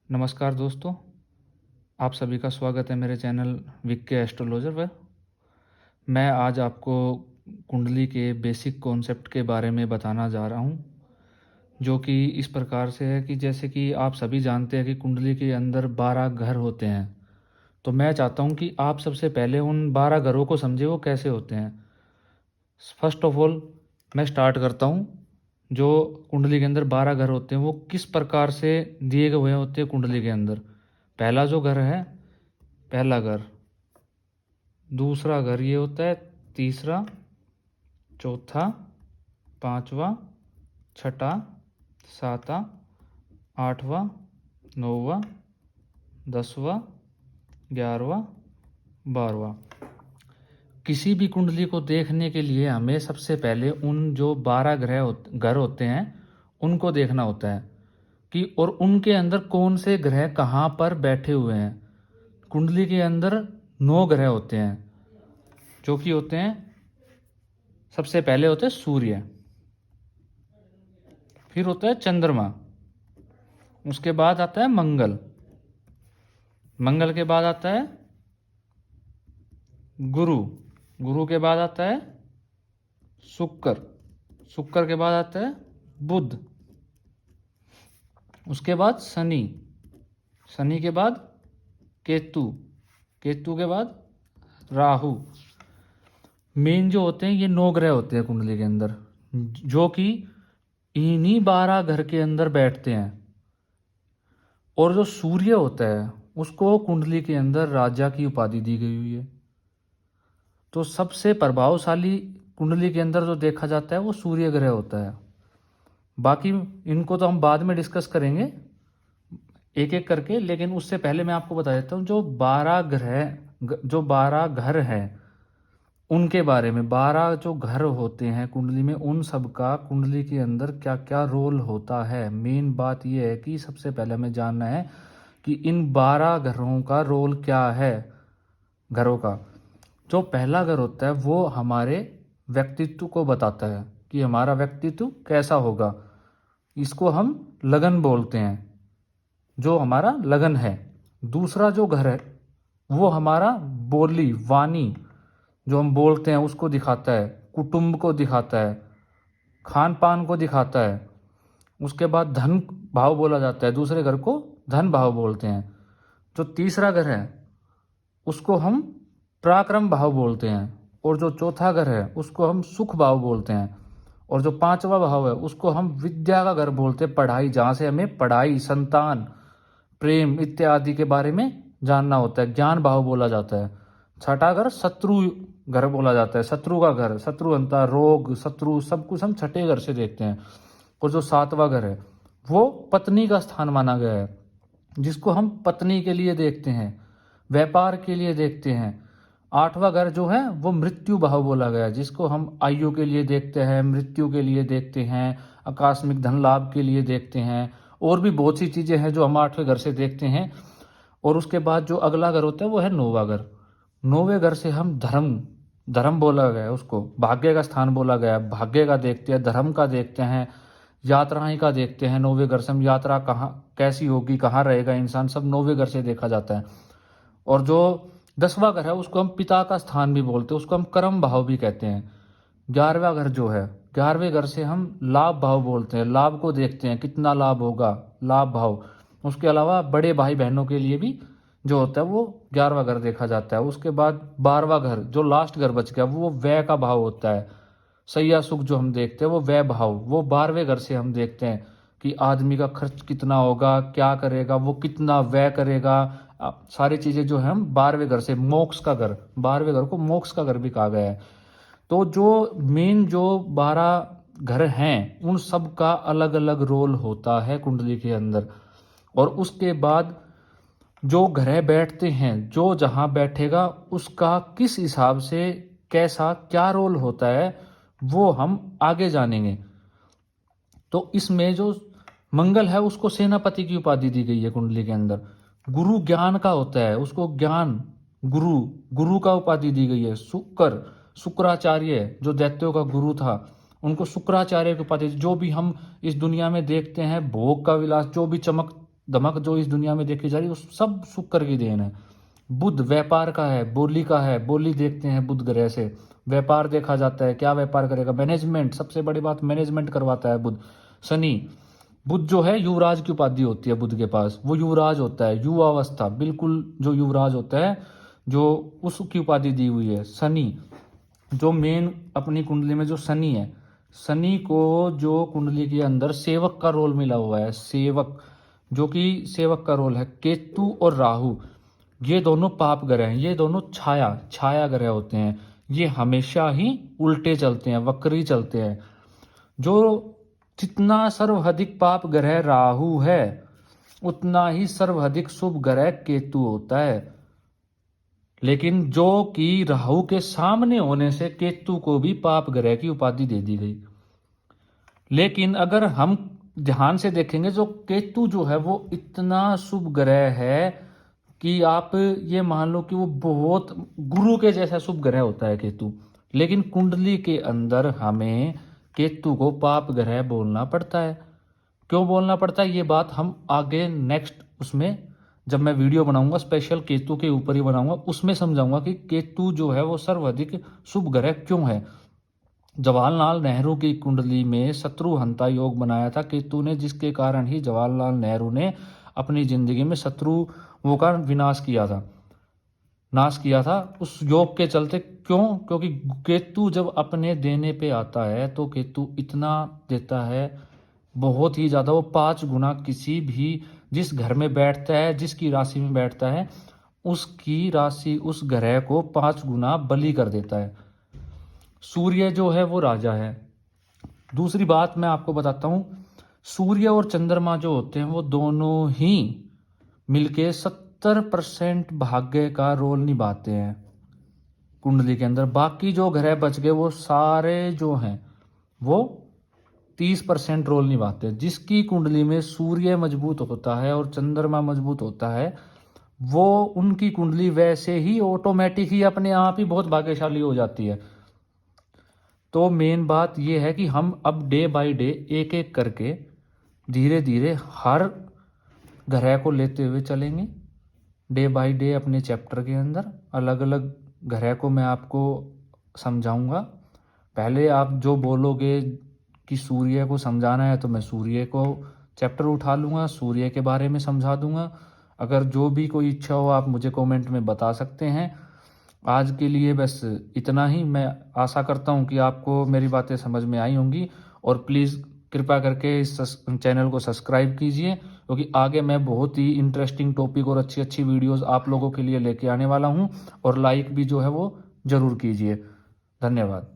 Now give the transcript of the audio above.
नमस्कार दोस्तों, आप सभी का स्वागत है मेरे चैनल विक के एस्ट्रोलॉजर पर। मैं आज आपको कुंडली के बेसिक कॉन्सेप्ट के बारे में बताना जा रहा हूँ, जो कि इस प्रकार से है कि जैसे कि आप सभी जानते हैं कि कुंडली के अंदर 12 घर होते हैं। तो मैं चाहता हूँ कि आप सबसे पहले उन 12 घरों को समझे वो कैसे होते हैं। फर्स्ट ऑफ ऑल मैं स्टार्ट करता हूँ। जो कुंडली के अंदर 12 घर होते हैं वो किस प्रकार से दिए गए हुए होते हैं कुंडली के अंदर। पहला जो घर है, पहला घर, दूसरा घर ये होता है, तीसरा, चौथा, पांचवा, छठा, सातवां, आठवां, नौवां, 10वां, 11वां, 12वां। किसी भी कुंडली को देखने के लिए हमें सबसे पहले उन जो 12 घर होते हैं उनको देखना होता है कि और उनके अंदर कौन से ग्रह कहाँ पर बैठे हुए हैं। कुंडली के अंदर 9 ग्रह होते हैं, जो कि होते हैं, सबसे पहले होते हैं सूर्य, फिर होता है चंद्रमा, उसके बाद आता है मंगल, मंगल के बाद आता है गुरु, गुरु के बाद आता है शुक्र, शुक्र के बाद आता है बुध, उसके बाद शनि, शनि के बाद केतु, केतु के बाद राहु। मेन जो होते हैं ये 9 ग्रह होते हैं कुंडली के अंदर, जो कि इन्हीं 12 घर के अंदर बैठते हैं। और जो सूर्य होता है उसको कुंडली के अंदर राजा की उपाधि दी गई हुई है। तो सबसे प्रभावशाली कुंडली के अंदर जो देखा जाता है वो सूर्य ग्रह होता है। बाकी इनको तो हम बाद में डिस्कस करेंगे एक एक करके, लेकिन उससे पहले मैं आपको बता देता हूँ जो 12 ग्रह, जो 12 घर हैं उनके बारे में। 12 जो घर होते हैं कुंडली में, उन सब का कुंडली के अंदर क्या क्या रोल होता है। मेन बात यह है कि सबसे पहले हमें जानना है कि इन 12 घरों का रोल क्या है। घरों का जो पहला घर होता है वो हमारे व्यक्तित्व को बताता है कि हमारा व्यक्तित्व कैसा होगा। इसको हम लगन बोलते हैं, जो हमारा लगन है। दूसरा जो घर है वो हमारा बोली, वाणी, जो हम बोलते हैं उसको दिखाता है, कुटुंब को दिखाता है, खान पान को दिखाता है। उसके बाद धन भाव बोला जाता है, दूसरे घर को धन भाव बोलते हैं। जो तीसरा घर है उसको हम पराक्रम भाव बोलते हैं, और जो चौथा घर है उसको हम सुख भाव बोलते हैं, और जो पांचवा भाव है उसको हम विद्या का घर बोलते हैं, पढ़ाई, जहाँ से हमें पढ़ाई, संतान, प्रेम इत्यादि के बारे में जानना होता है, ज्ञान भाव बोला जाता है। छठा घर शत्रु घर बोला जाता है, शत्रु का घर, शत्रु अंता, रोग, शत्रु, सब कुछ हम छठे घर से देखते हैं। और जो सातवां घर है वो पत्नी का स्थान माना गया है, जिसको हम पत्नी के लिए देखते हैं, व्यापार के लिए देखते हैं। आठवां घर जो है वो मृत्यु भाव बोला गया है, जिसको हम आयु के लिए देखते हैं, मृत्यु के लिए देखते हैं, आकस्मिक धन लाभ के लिए देखते हैं, और भी बहुत सी चीजें हैं जो हम 8वें घर से देखते हैं। और उसके बाद जो अगला घर होता है वो है 9वां घर। 9वें घर से हम धर्म, धर्म बोला गया है, उसको भाग्य का स्थान बोला गया है। भाग्य का देखते हैं, धर्म का देखते हैं, यात्राएं का देखते हैं। 9वें घर से हम यात्रा कहाँ कैसी होगी, कहाँ रहेगा इंसान, सब 9वें घर से देखा जाता है। और जो 10वां घर है उसको हम पिता का स्थान भी बोलते हैं, उसको हम कर्म भाव भी कहते हैं। 11वां घर जो है, 11वें घर से हम लाभ भाव बोलते हैं, लाभ को देखते हैं, कितना लाभ होगा, लाभ भाव। उसके अलावा बड़े भाई बहनों के लिए भी जो होता है वो 11वां घर देखा जाता है। उसके बाद 12वां घर, जो लास्ट घर बच गया, वो व्यय का भाव होता है। सैया सुख जो हम देखते हैं वो व्यय भाव, वो 12वें घर से हम देखते हैं कि आदमी का खर्च कितना होगा, क्या करेगा, वो कितना व्यय करेगा। सारी चीजें जो है हम 12वें घर से, मोक्ष का घर, 12वें घर को मोक्ष का घर भी कहा गया है। तो जो मेन जो 12 घर हैं उन सब का अलग अलग रोल होता है कुंडली के अंदर। और उसके बाद जो ग्रह बैठते हैं, जो जहां बैठेगा उसका किस हिसाब से कैसा क्या रोल होता है वो हम आगे जानेंगे। तो इसमें जो मंगल है उसको सेनापति की उपाधि दी गई है कुंडली के अंदर। गुरु ज्ञान का होता है, उसको ज्ञान गुरु, गुरु का उपाधि दी गई है। शुक्र, शुक्राचार्य जो दैत्यों का गुरु था उनको शुक्राचार्य की उपाधि। जो भी हम इस दुनिया में देखते हैं, भोग का विलास, जो भी चमक दमक जो इस दुनिया में देखी जा रही है, उस सब शुक्र की देन है। बुध व्यापार का है, बोली का है, बोली देखते हैं बुध ग्रह से, व्यापार देखा जाता है, क्या व्यापार करेगा, मैनेजमेंट, सबसे बड़ी बात मैनेजमेंट करवाता है बुध। शनि, बुध जो है युवराज की उपाधि होती है बुध के पास, वो युवराज होता है, युवावस्था बिल्कुल जो युवराज होता है, जो उसकी उपाधि दी हुई है। शनि जो मेन अपनी कुंडली में जो शनि है, शनि को जो कुंडली के अंदर सेवक का रोल मिला हुआ है, सेवक जो कि सेवक का रोल है। केतु और राहु ये दोनों पाप ग्रह हैं, ये दोनों छाया ग्रह होते हैं, ये हमेशा ही उल्टे चलते हैं, वक्री चलते हैं। जो जितना सर्वाधिक पाप ग्रह राहु है, उतना ही सर्वाधिक शुभ ग्रह केतु होता है। लेकिन जो कि राहु के सामने होने से केतु को भी पाप ग्रह की उपाधि दे दी गई। लेकिन अगर हम ध्यान से देखेंगे, जो केतु जो है वो इतना शुभ ग्रह है कि आप ये मान लो कि वो बहुत गुरु के जैसा शुभ ग्रह होता है केतु। लेकिन कुंडली के अंदर हमें केतु को पाप ग्रह बोलना पड़ता है। क्यों बोलना पड़ता है, ये बात हम आगे नेक्स्ट उसमें जब मैं वीडियो बनाऊंगा स्पेशल केतु के ऊपर ही बनाऊंगा, उसमें समझाऊंगा कि केतु जो है वो सर्वाधिक शुभ ग्रह क्यों है। जवाहरलाल नेहरू की कुंडली में शत्रुहंता योग बनाया था केतु ने, जिसके कारण ही जवाहरलाल नेहरू ने अपनी जिंदगी में शत्रुओं का विनाश किया था, नाश किया था उस योग के चलते। क्यों? क्योंकि केतु जब अपने देने पे आता है तो केतु इतना देता है, बहुत ही ज़्यादा, वो 5 गुना किसी भी जिस घर में बैठता है, जिसकी राशि में बैठता है, उसकी राशि उस ग्रह को 5 गुना बलि कर देता है। सूर्य जो है वो राजा है। दूसरी बात मैं आपको बताता हूँ, सूर्य और चंद्रमा जो होते हैं वो दोनों ही मिलके 70% भाग्य का रोल निभाते हैं कुंडली के अंदर। बाकी जो ग्रह बच गए वो सारे जो हैं वो 30% रोल निभाते हैं। जिसकी कुंडली में सूर्य मजबूत होता है और चंद्रमा मजबूत होता है, वो उनकी कुंडली वैसे ही ऑटोमेटिक ही अपने आप ही बहुत भाग्यशाली हो जाती है। तो मेन बात ये है कि हम अब डे बाय डे एक एक करके धीरे धीरे हर ग्रह को लेते हुए चलेंगे। डे बाय डे अपने चैप्टर के अंदर अलग अलग ग्रह को मैं आपको समझाऊंगा। पहले आप जो बोलोगे कि सूर्य को समझाना है तो मैं सूर्य को चैप्टर उठा लूँगा, सूर्य के बारे में समझा दूंगा। अगर जो भी कोई इच्छा हो आप मुझे कमेंट में बता सकते हैं। आज के लिए बस इतना ही। मैं आशा करता हूं कि आपको मेरी बातें समझ में आई होंगी, और प्लीज़ कृपया करके इस चैनल को सब्सक्राइब कीजिए, क्योंकि आगे मैं बहुत ही इंटरेस्टिंग टॉपिक और अच्छी अच्छी वीडियोस आप लोगों के लिए लेके आने वाला हूं। और लाइक भी जो है वो ज़रूर कीजिए। धन्यवाद।